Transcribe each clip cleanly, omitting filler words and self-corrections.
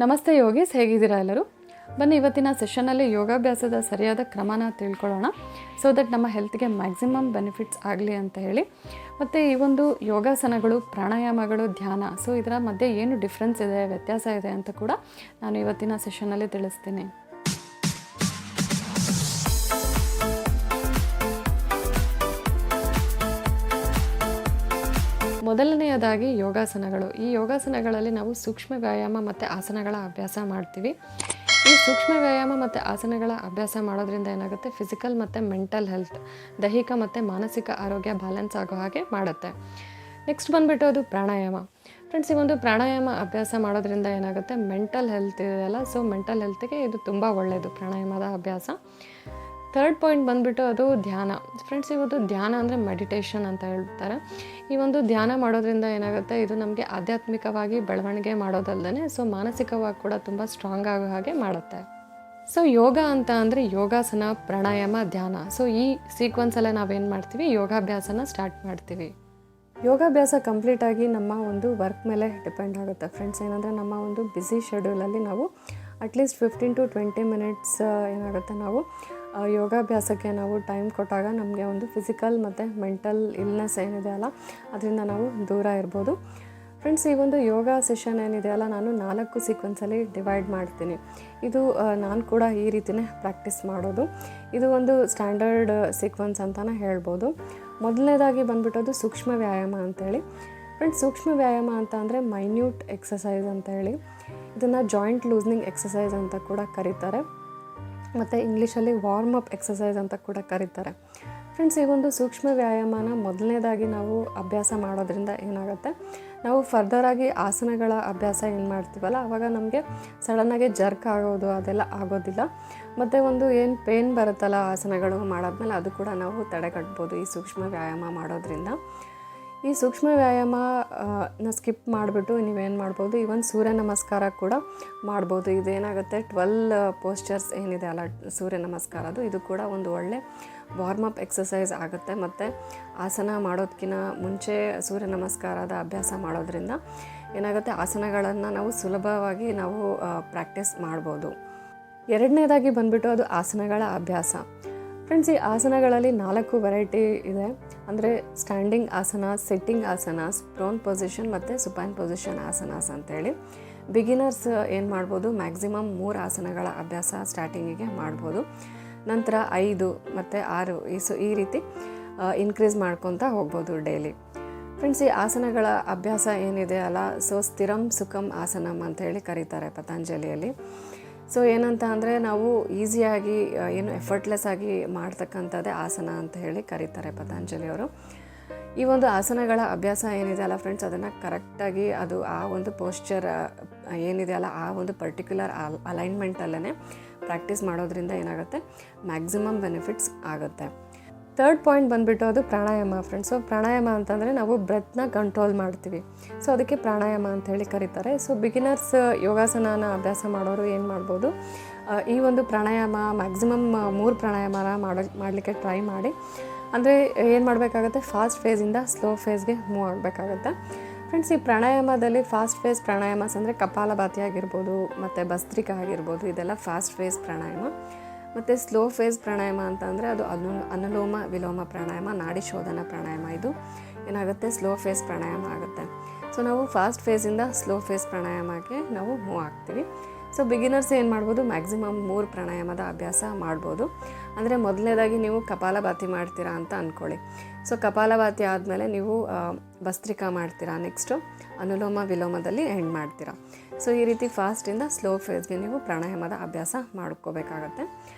ನಮಸ್ತೆ ಯೋಗೀಸ್, ಹೇಗಿದ್ದೀರಾ ಎಲ್ಲರೂ? ಬನ್ನಿ ಇವತ್ತಿನ ಸೆಷನ್ನಲ್ಲಿ ಯೋಗಾಭ್ಯಾಸದ ಸರಿಯಾದ ಕ್ರಮನ ತಿಳ್ಕೊಳ್ಳೋಣ, ಸೊ ದಟ್ ನಮ್ಮ ಹೆಲ್ತ್ಗೆ ಮ್ಯಾಕ್ಸಿಮಮ್ ಬೆನಿಫಿಟ್ಸ್ ಆಗಲಿ ಅಂತ ಹೇಳಿ. ಮತ್ತು ಈ ಒಂದು ಯೋಗಾಸನಗಳು, ಪ್ರಾಣಾಯಾಮಗಳು, ಧ್ಯಾನ, ಸೊ ಇದರ ಮಧ್ಯೆ ಏನು ಡಿಫ್ರೆನ್ಸ್ ಇದೆ, ವ್ಯತ್ಯಾಸ ಇದೆ ಅಂತ ಕೂಡ ನಾನು ಇವತ್ತಿನ ಸೆಷನ್ನಲ್ಲಿ ತಿಳಿಸ್ತೀನಿ. ಮೊದಲನೆಯದಾಗಿ ಯೋಗಾಸನಗಳು. ಈ ಯೋಗಾಸನಗಳಲ್ಲಿ ನಾವು ಸೂಕ್ಷ್ಮ ವ್ಯಾಯಾಮ ಮತ್ತು ಆಸನಗಳ ಅಭ್ಯಾಸ ಮಾಡ್ತೀವಿ. ಈ ಸೂಕ್ಷ್ಮ ವ್ಯಾಯಾಮ ಮತ್ತು ಆಸನಗಳ ಅಭ್ಯಾಸ ಮಾಡೋದ್ರಿಂದ ಏನಾಗುತ್ತೆ, ಫಿಸಿಕಲ್ ಮತ್ತು ಮೆಂಟಲ್ ಹೆಲ್ತ್, ದೈಹಿಕ ಮತ್ತು ಮಾನಸಿಕ ಆರೋಗ್ಯ ಬ್ಯಾಲೆನ್ಸ್ ಆಗೋ ಹಾಗೆ ಮಾಡುತ್ತೆ. ನೆಕ್ಸ್ಟ್ ಬಂದುಬಿಟ್ಟು ಅದು ಪ್ರಾಣಾಯಾಮ. ಫ್ರೆಂಡ್ಸ್, ಈ ಒಂದು ಪ್ರಾಣಾಯಾಮ ಅಭ್ಯಾಸ ಮಾಡೋದ್ರಿಂದ ಏನಾಗುತ್ತೆ, ಮೆಂಟಲ್ ಹೆಲ್ತ್ ಇದೆಯಲ್ಲ, ಸೊ ಮೆಂಟಲ್ ಹೆಲ್ತ್ಗೆ ಇದು ತುಂಬ ಒಳ್ಳೆಯದು ಪ್ರಾಣಾಯಾಮದ ಅಭ್ಯಾಸ. ಥರ್ಡ್ ಪಾಯಿಂಟ್ ಬಂದುಬಿಟ್ಟು ಅದು ಧ್ಯಾನ. ಫ್ರೆಂಡ್ಸ್, ಇವತ್ತು ಧ್ಯಾನ ಅಂದರೆ ಮೆಡಿಟೇಷನ್ ಅಂತ ಹೇಳ್ತಾರೆ. ಈ ಒಂದು ಧ್ಯಾನ ಮಾಡೋದ್ರಿಂದ ಏನಾಗುತ್ತೆ, ಇದು ನಮಗೆ ಆಧ್ಯಾತ್ಮಿಕವಾಗಿ ಬೆಳವಣಿಗೆ ಮಾಡೋದಲ್ಲದೆ ಸೊ ಮಾನಸಿಕವಾಗಿ ಕೂಡ ತುಂಬ ಸ್ಟ್ರಾಂಗ್ ಆಗೋ ಹಾಗೆ ಮಾಡುತ್ತೆ. ಸೊ ಯೋಗ ಅಂತ ಅಂದರೆ ಯೋಗಾಸನ, ಪ್ರಾಣಾಯಾಮ, ಧ್ಯಾನ. ಸೊ ಈ ಸೀಕ್ವೆನ್ಸಲ್ಲೇ ನಾವೇನು ಮಾಡ್ತೀವಿ, ಯೋಗಾಭ್ಯಾಸನ ಸ್ಟಾರ್ಟ್ ಮಾಡ್ತೀವಿ. ಯೋಗಾಭ್ಯಾಸ ಕಂಪ್ಲೀಟಾಗಿ ನಮ್ಮ ಒಂದು ವರ್ಕ್ ಮೇಲೆ ಡಿಪೆಂಡ್ ಆಗುತ್ತೆ ಫ್ರೆಂಡ್ಸ್. ಏನಂದರೆ ನಮ್ಮ ಒಂದು ಬ್ಯುಸಿ ಶೆಡ್ಯೂಲಲ್ಲಿ ನಾವು ಅಟ್ಲೀಸ್ಟ್ 15 to 20 ಮಿನಿಟ್ಸ್ ಏನಾಗುತ್ತೆ, ನಾವು ಯೋಗಾಭ್ಯಾಸಕ್ಕೆ ನಾವು ಟೈಮ್ ಕೊಟ್ಟಾಗ ನಮಗೆ ಒಂದು ಫಿಸಿಕಲ್ ಮತ್ತು ಮೆಂಟಲ್ ಇಲ್ನೆಸ್ ಏನಿದೆ ಅಲ್ಲ, ಅದರಿಂದ ನಾವು ದೂರ ಇರ್ಬೋದು. ಫ್ರೆಂಡ್ಸ್, ಈ ಒಂದು ಯೋಗ ಸೆಷನ್ ಏನಿದೆಯಲ್ಲ, ನಾನು 4 ಸೀಕ್ವೆನ್ಸಲ್ಲಿ ಡಿವೈಡ್ ಮಾಡ್ತೀನಿ. ಇದು ನಾನು ಕೂಡ ಈ ರೀತಿಯೇ ಪ್ರಾಕ್ಟೀಸ್ ಮಾಡೋದು. ಇದು ಒಂದು ಸ್ಟ್ಯಾಂಡರ್ಡ್ ಸೀಕ್ವೆನ್ಸ್ ಅಂತಲೇ ಹೇಳ್ಬೋದು. ಮೊದಲನೇದಾಗಿ ಬಂದ್ಬಿಟ್ಟೋದು ಸೂಕ್ಷ್ಮ ವ್ಯಾಯಾಮ ಅಂತೇಳಿ. ಫ್ರೆಂಡ್ಸ್, ಸೂಕ್ಷ್ಮ ವ್ಯಾಯಾಮ ಅಂತ ಅಂದರೆ ಮೈನ್ಯೂಟ್ ಎಕ್ಸಸೈಸ್ ಅಂತ ಹೇಳಿ. ಇದನ್ನು ಜಾಯಿಂಟ್ ಲೂಸ್ನಿಂಗ್ ಎಕ್ಸಸೈಸ್ ಅಂತ ಕೂಡ ಕರೀತಾರೆ, ಮತ್ತು ಇಂಗ್ಲೀಷಲ್ಲಿ ವಾರ್ಮ್ ಅಪ್ ಎಕ್ಸಸೈಸ್ ಅಂತ ಕೂಡ ಕರೀತಾರೆ. ಫ್ರೆಂಡ್ಸ್, ಈ ಒಂದು ಸೂಕ್ಷ್ಮ ವ್ಯಾಯಾಮನ ಮೊದಲನೇದಾಗಿ ನಾವು ಅಭ್ಯಾಸ ಮಾಡೋದ್ರಿಂದ ಏನಾಗುತ್ತೆ, ನಾವು ಫರ್ದರಾಗಿ ಆಸನಗಳ ಅಭ್ಯಾಸ ಏನು ಮಾಡ್ತೀವಲ್ಲ, ಆವಾಗ ನಮಗೆ ಸಡನ್ನಾಗಿ ಜರ್ಕ್ ಆಗೋದು ಅದೆಲ್ಲ ಆಗೋದಿಲ್ಲ. ಮತ್ತು ಒಂದು ಏನು ಪೇನ್ ಬರುತ್ತಲ್ಲ ಆಸನಗಳು ಮಾಡಾದ್ಮೇಲೆ, ಅದು ಕೂಡ ನಾವು ತಡೆಗಟ್ಬೋದು ಈ ಸೂಕ್ಷ್ಮ ವ್ಯಾಯಾಮ ಮಾಡೋದ್ರಿಂದ. ಈ ಸೂಕ್ಷ್ಮ ವ್ಯಾಯಾಮನ ಸ್ಕಿಪ್ ಮಾಡಿಬಿಟ್ಟು ನೀವೇನು ಮಾಡ್ಬೋದು, ಈವನ್ ಸೂರ್ಯ ನಮಸ್ಕಾರ ಕೂಡ ಮಾಡ್ಬೋದು. ಇದೇನಾಗುತ್ತೆ, 12 ಪೋಸ್ಚರ್ಸ್ ಏನಿದೆ ಅಲ್ಲ ಸೂರ್ಯ ನಮಸ್ಕಾರದು, ಇದು ಕೂಡ ಒಂದು ಒಳ್ಳೆ ವಾರ್ಮಪ್ ಎಕ್ಸಸೈಸ್ ಆಗುತ್ತೆ. ಮತ್ತು ಆಸನ ಮಾಡೋದಕ್ಕಿಂತ ಮುಂಚೆ ಸೂರ್ಯ ನಮಸ್ಕಾರದ ಅಭ್ಯಾಸ ಮಾಡೋದ್ರಿಂದ ಏನಾಗುತ್ತೆ, ಆಸನಗಳನ್ನು ನಾವು ಸುಲಭವಾಗಿ ನಾವು ಪ್ರಾಕ್ಟೀಸ್ ಮಾಡ್ಬೋದು. ಎರಡನೇದಾಗಿ ಬಂದುಬಿಟ್ಟು ಅದು ಆಸನಗಳ ಅಭ್ಯಾಸ. ಫ್ರೆಂಡ್ಸ್, ಈ ಆಸನಗಳಲ್ಲಿ 4 ವೆರೈಟಿ ಇದೆ. ಅಂದರೆ ಸ್ಟ್ಯಾಂಡಿಂಗ್ ಆಸನ, ಸಿಟ್ಟಿಂಗ್ ಆಸನಾಸ್, ಪ್ರೋನ್ ಪೊಸಿಷನ್ ಮತ್ತು ಸುಪೈನ್ ಪೊಸಿಷನ್ ಆಸನಾಸ್ ಅಂತೇಳಿ. ಬಿಗಿನರ್ಸ್ ಏನು ಮಾಡ್ಬೋದು, ಮ್ಯಾಕ್ಸಿಮಮ್ 3 ಆಸನಗಳ ಅಭ್ಯಾಸ ಸ್ಟಾರ್ಟಿಂಗಿಗೆ ಮಾಡ್ಬೋದು. ನಂತರ 5 ಮತ್ತು 6 ಈ ರೀತಿ ಇನ್ಕ್ರೀಸ್ ಮಾಡ್ಕೊತಾ ಹೋಗ್ಬೋದು ಡೈಲಿ. ಫ್ರೆಂಡ್ಸ್, ಈ ಆಸನಗಳ ಅಭ್ಯಾಸ ಏನಿದೆ ಅಲ್ಲ, ಸೊ ಸ್ಥಿರಂ ಸುಖಂ ಆಸನಂ ಅಂತ ಹೇಳಿ ಕರೀತಾರೆ ಪತಂಜಲಿಯಲ್ಲಿ. ಸೊ ಏನಂತ ಅಂದರೆ, ನಾವು ಈಸಿಯಾಗಿ ಏನು ಎಫರ್ಟ್ಲೆಸ್ ಆಗಿ ಮಾಡ್ತಕ್ಕಂಥದ್ದೇ ಆಸನ ಅಂತ ಹೇಳಿ ಕರೀತಾರೆ ಪತಂಜಲಿಯವರು. ಈ ಒಂದು ಆಸನಗಳ ಅಭ್ಯಾಸ ಏನಿದೆ ಅಲ್ಲ ಫ್ರೆಂಡ್ಸ್, ಅದನ್ನು ಕರೆಕ್ಟಾಗಿ ಅದು ಆ ಒಂದು ಪೋಸ್ಚರ್ ಏನಿದೆ ಅಲ್ಲ, ಆ ಒಂದು ಪರ್ಟಿಕ್ಯುಲರ್ ಅಲೈನ್ಮೆಂಟಲ್ಲೇ ಪ್ರಾಕ್ಟೀಸ್ ಮಾಡೋದ್ರಿಂದ ಏನಾಗುತ್ತೆ, ಮ್ಯಾಕ್ಸಿಮಮ್ ಬೆನಿಫಿಟ್ಸ್ ಆಗುತ್ತೆ. ಥರ್ಡ್ ಪಾಯಿಂಟ್ ಬಂದುಬಿಟ್ಟು ಅದು ಪ್ರಾಣಾಯಾಮ ಫ್ರೆಂಡ್ಸ್. ಸೊ ಪ್ರಾಣಾಯಾಮ ಅಂತಂದರೆ ನಾವು ಬ್ರೆತ್ನ ಕಂಟ್ರೋಲ್ ಮಾಡ್ತೀವಿ, ಸೊ ಅದಕ್ಕೆ ಪ್ರಾಣಾಯಾಮ ಅಂತ ಹೇಳಿ ಕರೀತಾರೆ. ಸೊ ಬಿಗಿನರ್ಸ್ ಯೋಗಾಸನನ ಅಭ್ಯಾಸ ಮಾಡೋರು ಏನು ಮಾಡ್ಬೋದು, ಈ ಒಂದು ಪ್ರಾಣಾಯಾಮ ಮ್ಯಾಕ್ಸಿಮಮ್ 3 ಪ್ರಾಣಾಯಾಮನ ಮಾಡಲಿಕ್ಕೆ ಟ್ರೈ ಮಾಡಿ. ಅಂದರೆ ಏನು ಮಾಡಬೇಕಾಗತ್ತೆ, ಫಾಸ್ಟ್ ಫೇಸಿಂದ ಸ್ಲೋ ಫೇಸ್ಗೆ ಮೂವ್ ಆಗಬೇಕಾಗತ್ತೆ. ಫ್ರೆಂಡ್ಸ್, ಈ ಪ್ರಾಣಾಯಾಮದಲ್ಲಿ ಫಾಸ್ಟ್ ಫೇಸ್ ಪ್ರಾಣಾಯಾಮಸ್ ಅಂದರೆ ಕಪಾಲಭಾತಿ ಆಗಿರ್ಬೋದು ಮತ್ತು ಭಸ್ತ್ರಿಕಾ ಆಗಿರ್ಬೋದು, ಇದೆಲ್ಲ ಫಾಸ್ಟ್ ಫೇಸ್ ಪ್ರಾಣಾಯಾಮ. ಮತ್ತು ಸ್ಲೋ ಫೇಸ್ ಪ್ರಾಣಾಯಾಮ ಅಂತ ಅಂದರೆ ಅದು ಅನುಲೋಮ ವಿಲೋಮ ಪ್ರಾಣಾಯಾಮ, ನಾಡಿ ಶೋಧನ ಪ್ರಾಣಾಯಾಮ. ಇದು ಏನಾಗುತ್ತೆ, ಸ್ಲೋ ಫೇಸ್ ಪ್ರಾಣಾಯಾಮ ಆಗುತ್ತೆ. ಸೊ ನಾವು ಫಾಸ್ಟ್ ಫೇಸಿಂದ ಸ್ಲೋ ಫೇಸ್ ಪ್ರಾಣಾಯಾಮಕ್ಕೆ ನಾವು ಮೂವ್ ಆಗ್ತೀವಿ. ಸೊ ಬಿಗಿನರ್ಸ್ ಏನು ಮಾಡ್ಬೋದು, ಮ್ಯಾಕ್ಸಿಮಮ್ 3 ಪ್ರಾಣಾಯಾಮದ ಅಭ್ಯಾಸ ಮಾಡ್ಬೋದು. ಅಂದರೆ ಮೊದಲನೇದಾಗಿ ನೀವು ಕಪಾಲಭಾತಿ ಮಾಡ್ತೀರಾ ಅಂತ ಅಂದ್ಕೊಳ್ಳಿ. ಸೊ ಕಪಾಲಭಾತಿ ಆದಮೇಲೆ ನೀವು ಭಸ್ತ್ರಿಕಾ ಮಾಡ್ತೀರಾ, ನೆಕ್ಸ್ಟು ಅನುಲೋಮ ವಿಲೋಮದಲ್ಲಿ ಎಂಡ್ ಮಾಡ್ತೀರಾ. ಸೊ ಈ ರೀತಿ ಫಾಸ್ಟಿಂದ ಸ್ಲೋ ಫೇಸ್ಗೆ ನೀವು ಪ್ರಾಣಾಯಾಮದ ಅಭ್ಯಾಸ ಮಾಡ್ಕೋಬೇಕಾಗತ್ತೆ.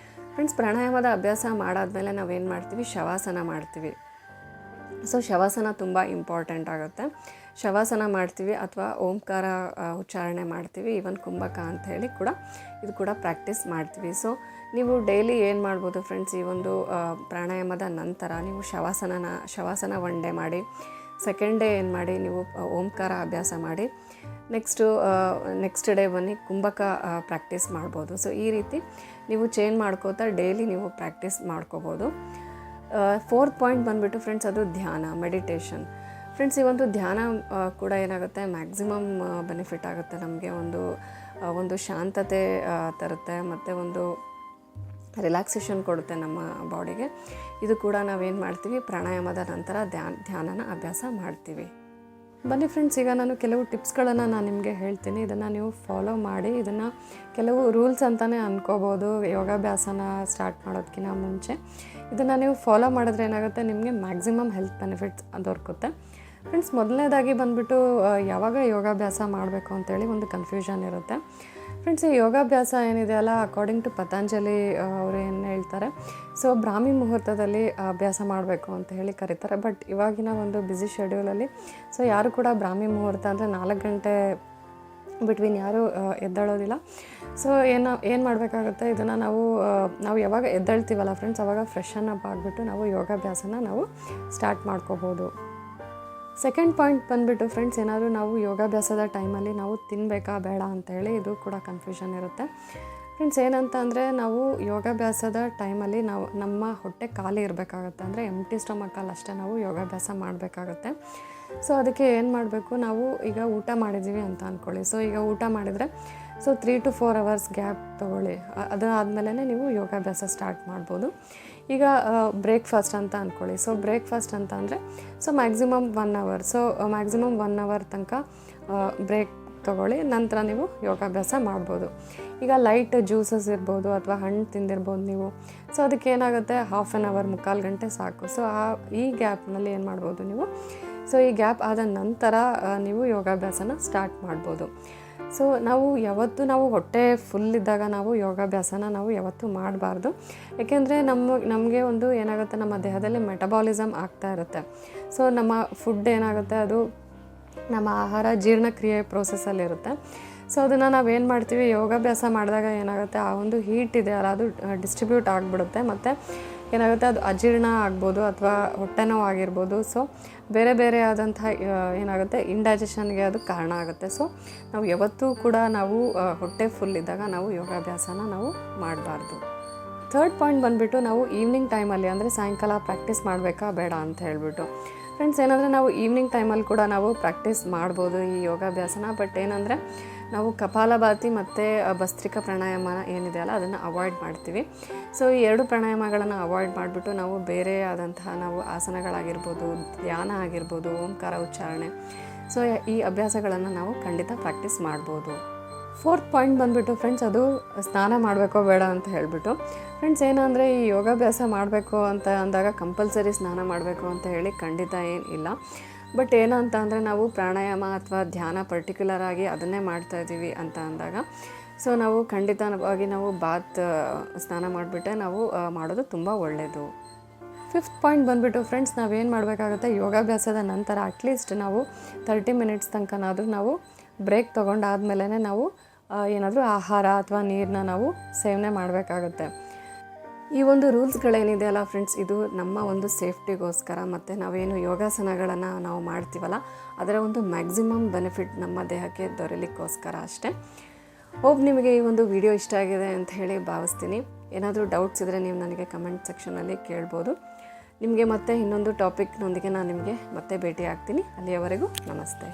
ಫ್ರೆಂಡ್ಸ್, ಪ್ರಾಣಾಯಾಮದ ಅಭ್ಯಾಸ ಮಾಡಾದ್ಮೇಲೆ ನಾವೇನು ಮಾಡ್ತೀವಿ, ಶವಾಸನ ಮಾಡ್ತೀವಿ. ಸೊ ಶವಾಸನ ತುಂಬ ಇಂಪಾರ್ಟೆಂಟ್ ಆಗುತ್ತೆ. ಶವಾಸನ ಮಾಡ್ತೀವಿ ಅಥವಾ ಓಂಕಾರ ಉಚ್ಚಾರಣೆ ಮಾಡ್ತೀವಿ, ಈವನ್ ಕುಂಭಕ ಅಂತ ಹೇಳಿ ಕೂಡ ಇದು ಕೂಡ ಪ್ರಾಕ್ಟೀಸ್ ಮಾಡ್ತೀವಿ. ಸೊ ನೀವು ಡೈಲಿ ಏನು ಮಾಡ್ಬೋದು ಫ್ರೆಂಡ್ಸ್, ಈ ಒಂದು ಪ್ರಾಣಾಯಾಮದ ನಂತರ ನೀವು ಶವಾಸನ 1 ಡೇ ಮಾಡಿ, ಸೆಕೆಂಡ್ ಡೇ ಏನು ಮಾಡಿ ನೀವು ಓಂಕಾರ ಅಭ್ಯಾಸ ಮಾಡಿ, ನೆಕ್ಸ್ಟ್ ಡೇ ಬನ್ನಿ ಕುಂಭಕ ಪ್ರಾಕ್ಟೀಸ್ ಮಾಡ್ಬೋದು. ಸೊ ಈ ರೀತಿ ನೀವು ಚೇಂಜ್ ಮಾಡ್ಕೋತಾ ಡೈಲಿ ನೀವು ಪ್ರಾಕ್ಟೀಸ್ ಮಾಡ್ಕೋಬೋದು. ಫೋರ್ತ್ ಪಾಯಿಂಟ್ ಬಂದುಬಿಟ್ಟು ಫ್ರೆಂಡ್ಸ್, ಅದು ಧ್ಯಾನ, ಮೆಡಿಟೇಷನ್. ಫ್ರೆಂಡ್ಸ್, ಈ ಒಂದು ಧ್ಯಾನ ಕೂಡ ಏನಾಗುತ್ತೆ, ಮ್ಯಾಕ್ಸಿಮಮ್ ಬೆನಿಫಿಟ್ ಆಗುತ್ತೆ ನಮಗೆ. ಒಂದು ಒಂದು ಶಾಂತತೆ ತರುತ್ತೆ ಮತ್ತು ಒಂದು ರಿಲ್ಯಾಕ್ಸೇಷನ್ ಕೊಡುತ್ತೆ ನಮ್ಮ ಬಾಡಿಗೆ. ಇದು ಕೂಡ ನಾವೇನು ಮಾಡ್ತೀವಿ, ಪ್ರಾಣಾಯಾಮದ ನಂತರ ಧ್ಯಾನನ ಅಭ್ಯಾಸ ಮಾಡ್ತೀವಿ. ಬನ್ನಿ ಫ್ರೆಂಡ್ಸ್, ಈಗ ನಾನು ಕೆಲವು ಟಿಪ್ಸ್ಗಳನ್ನು ನಾನು ನಿಮಗೆ ಹೇಳ್ತೀನಿ. ಇದನ್ನು ನೀವು ಫಾಲೋ ಮಾಡಿ. ಇದನ್ನು ಕೆಲವು ರೂಲ್ಸ್ ಅಂತಲೇ ಅನ್ಕೋಬೋದು ಯೋಗಾಭ್ಯಾಸನ ಸ್ಟಾರ್ಟ್ ಮಾಡೋದಕ್ಕಿಂತ ಮುಂಚೆ. ಇದನ್ನು ನೀವು ಫಾಲೋ ಮಾಡಿದ್ರೆ ಏನಾಗುತ್ತೆ, ನಿಮಗೆ ಮ್ಯಾಕ್ಸಿಮಮ್ ಹೆಲ್ತ್ ಬೆನಿಫಿಟ್ಸ್ ದೊರಕುತ್ತೆ. ಫ್ರೆಂಡ್ಸ್, ಮೊದಲನೇದಾಗಿ ಬಂದುಬಿಟ್ಟು ಯಾವಾಗ ಯೋಗಾಭ್ಯಾಸ ಮಾಡಬೇಕು ಅಂತೇಳಿ ಒಂದು ಕನ್ಫ್ಯೂಷನ್ ಇರುತ್ತೆ. ಫ್ರೆಂಡ್ಸ್, ಈ ಯೋಗಾಭ್ಯಾಸ ಏನಿದೆ ಅಲ್ಲ, ಅಕಾರ್ಡಿಂಗ್ ಟು ಪತಂಜಲಿ ಅವರು ಏನು ಹೇಳ್ತಾರೆ, ಸೊ ಬ್ರಾಹ್ಮಿ ಮುಹೂರ್ತದಲ್ಲಿ ಅಭ್ಯಾಸ ಮಾಡಬೇಕು ಅಂತ ಹೇಳಿ ಕರೀತಾರೆ. ಬಟ್ ಇವಾಗಿನ ಒಂದು ಬ್ಯುಸಿ ಶೆಡ್ಯೂಲಲ್ಲಿ ಸೊ ಯಾರು ಕೂಡ ಬ್ರಾಹ್ಮಿ ಮುಹೂರ್ತ ಅಂದರೆ 4 ಗಂಟೆ ಬಿಟ್ವೀನ್ ಯಾರೂ ಎದ್ದೇಳೋದಿಲ್ಲ. ಸೊ ಏನು ಮಾಡಬೇಕಾಗುತ್ತೆ, ಇದನ್ನು ನಾವು ಯಾವಾಗ ಎದ್ದೇಳ್ತೀವಲ್ಲ ಫ್ರೆಂಡ್ಸ್, ಆವಾಗ ಫ್ರೆಶನ್ ಅಪ್ ಆಗಿಬಿಟ್ಟು ನಾವು ಯೋಗಾಭ್ಯಾಸನ ನಾವು ಸ್ಟಾರ್ಟ್ ಮಾಡ್ಕೋಬೋದು. ಸೆಕೆಂಡ್ ಪಾಯಿಂಟ್ ಬಂದುಬಿಟ್ಟು ಫ್ರೆಂಡ್ಸ್, ಏನಾದರೂ ನಾವು ಯೋಗಾಭ್ಯಾಸದ ಟೈಮಲ್ಲಿ ನಾವು ತಿನ್ನಬೇಕಾ ಬೇಡ ಅಂತೇಳಿ ಇದು ಕೂಡ ಕನ್ಫ್ಯೂಷನ್ ಇರುತ್ತೆ. ಫ್ರೆಂಡ್ಸ್, ಏನಂತ ಅಂದರೆ ನಾವು ಯೋಗಾಭ್ಯಾಸದ ಟೈಮಲ್ಲಿ ನಮ್ಮ ಹೊಟ್ಟೆ ಖಾಲಿ ಇರಬೇಕಾಗತ್ತೆ. ಅಂದರೆ ಎಂಟಿ ಸ್ಟಮಕಲ್ಲಿ ಅಷ್ಟೇ ನಾವು ಯೋಗಾಭ್ಯಾಸ ಮಾಡಬೇಕಾಗತ್ತೆ. ಸೊ ಅದಕ್ಕೆ ಏನು ಮಾಡಬೇಕು, ನಾವು ಈಗ ಊಟ ಮಾಡಿದ್ದೀವಿ ಅಂತ ಅಂದ್ಕೊಳ್ಳಿ. ಸೊ ಈಗ ಊಟ ಮಾಡಿದರೆ 3 to 4 hours ಗ್ಯಾಪ್ ತೊಗೊಳ್ಳಿ. ಅದಾದಮೇಲೆ ನೀವು ಯೋಗಾಭ್ಯಾಸ ಸ್ಟಾರ್ಟ್ ಮಾಡ್ಬೋದು. ಈಗ ಬ್ರೇಕ್ಫಾಸ್ಟ್ ಅಂತ ಅಂದ್ಕೊಳ್ಳಿ. ಸೊ ಬ್ರೇಕ್ಫಾಸ್ಟ್ ಅಂತ ಅಂದರೆ ಮ್ಯಾಕ್ಸಿಮಮ್ 1 hour. ಮ್ಯಾಕ್ಸಿಮಮ್ 1 hour ತನಕ ಬ್ರೇಕ್ ತೊಗೊಳ್ಳಿ. ನಂತರ ನೀವು ಯೋಗಾಭ್ಯಾಸ ಮಾಡ್ಬೋದು. ಈಗ ಲೈಟ್ ಜ್ಯೂಸಸ್ ಇರ್ಬೋದು ಅಥವಾ ಹಣ್ಣು ತಿಂದಿರ್ಬೋದು ನೀವು. ಸೊ ಅದಕ್ಕೆ ಏನಾಗುತ್ತೆ, 1/2 hour, 3/4 ಗಂಟೆ ಸಾಕು. ಸೊ ಈ ಗ್ಯಾಪ್ನಲ್ಲಿ ಏನು ಮಾಡ್ಬೋದು ನೀವು, ಸೊ ಈ ಗ್ಯಾಪ್ ಆದ ನಂತರ ನೀವು ಯೋಗಾಭ್ಯಾಸನ ಸ್ಟಾರ್ಟ್ ಮಾಡ್ಬೋದು. ಸೊ ನಾವು ಹೊಟ್ಟೆ ಫುಲ್ ಇದ್ದಾಗ ನಾವು ಯೋಗಾಭ್ಯಾಸನ ಯಾವತ್ತೂ ಮಾಡಬಾರ್ದು. ಏಕೆಂದರೆ ನಮಗೆ ಒಂದು ಏನಾಗುತ್ತೆ, ನಮ್ಮ ದೇಹದಲ್ಲಿ ಮೆಟಬಾಲಿಸಮ್ ಆಗ್ತಾ ಇರುತ್ತೆ. ಸೊ ನಮ್ಮ ಫುಡ್ ಏನಾಗುತ್ತೆ, ಅದು ನಮ್ಮ ಆಹಾರ ಜೀರ್ಣಕ್ರಿಯೆ ಪ್ರೋಸೆಸ್ಸಲ್ಲಿರುತ್ತೆ. ಸೊ ಅದನ್ನು ನಾವೇನು ಮಾಡ್ತೀವಿ, ಯೋಗಾಭ್ಯಾಸ ಮಾಡಿದಾಗ ಏನಾಗುತ್ತೆ, ಆ ಒಂದು ಹೀಟ್ ಇದೆ ಅಲ್ಲ, ಅದು ಡಿಸ್ಟ್ರಿಬ್ಯೂಟ್ ಆಗಿಬಿಡುತ್ತೆ. ಮತ್ತು ಏನಾಗುತ್ತೆ, ಅದು ಅಜೀರ್ಣ ಆಗ್ಬೋದು ಅಥವಾ ಹೊಟ್ಟೆ ನೋವು ಆಗಿರ್ಬೋದು. ಸೊ ಬೇರೆ ಆದಂತಹ ಏನಾಗುತ್ತೆ, ಇಂಡೈಜೆಷನ್ಗೆ ಅದು ಕಾರಣ ಆಗುತ್ತೆ. ಸೊ ನಾವು ಯಾವತ್ತೂ ಕೂಡ ಹೊಟ್ಟೆ ಫುಲ್ ಇದ್ದಾಗ ನಾವು ಯೋಗಾಭ್ಯಾಸನ ಮಾಡಬಾರ್ದು. ಥರ್ಡ್ ಪಾಯಿಂಟ್ ಬಂದುಬಿಟ್ಟು, ನಾವು ಈವ್ನಿಂಗ್ ಟೈಮಲ್ಲಿ ಅಂದರೆ ಸಾಯಂಕಾಲ ಪ್ರಾಕ್ಟೀಸ್ ಮಾಡಬೇಕಾ ಬೇಡ ಅಂತ ಹೇಳಿಬಿಟ್ಟು. ಫ್ರೆಂಡ್ಸ್, ಏನಂದರೆ ನಾವು ಈವ್ನಿಂಗ್ ಟೈಮಲ್ಲಿ ಕೂಡ ನಾವು ಪ್ರಾಕ್ಟೀಸ್ ಮಾಡ್ಬೋದು ಈ ಯೋಗಾಭ್ಯಾಸನ. ಬಟ್ ಏನಂದರೆ ನಾವು ಕಪಾಲಭಾತಿ ಮತ್ತು ಭಸ್ತ್ರಿಕಾ ಪ್ರಾಣಾಯಾಮ ಏನಿದೆ ಅಲ್ಲ, ಅದನ್ನು ಅವಾಯ್ಡ್ ಮಾಡ್ತೀವಿ. ಸೊ ಈ 2 ಪ್ರಾಣಾಯಾಮಗಳನ್ನು ಅವಾಯ್ಡ್ ಮಾಡಿಬಿಟ್ಟು ನಾವು ಬೇರೆ ಆದಂತಹ ಆಸನಗಳಾಗಿರ್ಬೋದು, ಧ್ಯಾನ ಆಗಿರ್ಬೋದು, ಓಂಕಾರ ಉಚ್ಚಾರಣೆ, ಸೊ ಈ ಅಭ್ಯಾಸಗಳನ್ನು ನಾವು ಖಂಡಿತ ಪ್ರಾಕ್ಟೀಸ್ ಮಾಡ್ಬೋದು. ಫೋರ್ತ್ ಪಾಯಿಂಟ್ ಬಂದುಬಿಟ್ಟು ಫ್ರೆಂಡ್ಸ್, ಅದು ಸ್ನಾನ ಮಾಡಬೇಕೋ ಬೇಡ ಅಂತ ಹೇಳಿಬಿಟ್ಟು. ಫ್ರೆಂಡ್ಸ್, ಏನಂದರೆ ಈ ಯೋಗಾಭ್ಯಾಸ ಮಾಡಬೇಕು ಅಂತ ಅಂದಾಗ ಕಂಪಲ್ಸರಿ ಸ್ನಾನ ಮಾಡಬೇಕು ಅಂತ ಹೇಳಿ ಖಂಡಿತ ಏನಿಲ್ಲ. ಬಟ್ ಏನಂತ ಅಂದರೆ ನಾವು ಪ್ರಾಣಾಯಾಮ ಅಥವಾ ಧ್ಯಾನ ಪರ್ಟಿಕ್ಯುಲರ್ ಆಗಿ ಅದನ್ನೇ ಮಾಡ್ತಾಯಿದ್ದೀವಿ ಅಂತ ಅಂದಾಗ ಸೊ ನಾವು ಖಂಡಿತವಾಗಿ ಸ್ನಾನ ಮಾಡಿಬಿಟ್ಟೆ ಮಾಡೋದು ತುಂಬ ಒಳ್ಳೆಯದು. ಫಿಫ್ತ್ ಪಾಯಿಂಟ್ ಬಂದುಬಿಟ್ಟು ಫ್ರೆಂಡ್ಸ್, ನಾವೇನು ಮಾಡಬೇಕಾಗುತ್ತೆ, ಯೋಗಾಭ್ಯಾಸದ ನಂತರ ಅಟ್ಲೀಸ್ಟ್ 30 minutes ತನಕನಾದರೂ ನಾವು ಬ್ರೇಕ್ ತೊಗೊಂಡಾದ್ಮೇಲೆ ನಾವು ಏನಾದರೂ ಆಹಾರ ಅಥವಾ ನೀರನ್ನ ಸೇವನೆ ಮಾಡಬೇಕಾಗುತ್ತೆ. ಈ ಒಂದು ರೂಲ್ಸ್ಗಳೇನಿದೆ ಅಲ್ಲ ಫ್ರೆಂಡ್ಸ್, ಇದು ನಮ್ಮ ಒಂದು ಸೇಫ್ಟಿಗೋಸ್ಕರ ಮತ್ತು ನಾವೇನು ಯೋಗಾಸನಗಳನ್ನು ನಾವು ಮಾಡ್ತೀವಲ್ಲ ಅದರ ಒಂದು ಮ್ಯಾಕ್ಸಿಮಮ್ ಬೆನಿಫಿಟ್ ನಮ್ಮ ದೇಹಕ್ಕೆ ದೊರೆಯಲಿಕ್ಕೋಸ್ಕರ ಅಷ್ಟೇ. ಹೋಪ್ ನಿಮಗೆ ಈ ಒಂದು ವಿಡಿಯೋ ಇಷ್ಟ ಆಗಿದೆ ಅಂತ ಹೇಳಿ ಭಾವಿಸ್ತೀನಿ. ಏನಾದರೂ ಡೌಟ್ಸ್ ಇದ್ದರೆ ನೀವು ನನಗೆ ಕಮೆಂಟ್ ಸೆಕ್ಷನಲ್ಲಿ ಕೇಳ್ಬೋದು. ನಿಮಗೆ ಮತ್ತೆ ಇನ್ನೊಂದು ಟಾಪಿಕ್ನೊಂದಿಗೆ ನಾನು ನಿಮಗೆ ಮತ್ತೆ ಭೇಟಿ ಆಗ್ತೀನಿ. ಅಲ್ಲಿಯವರೆಗೂ ನಮಸ್ತೆ.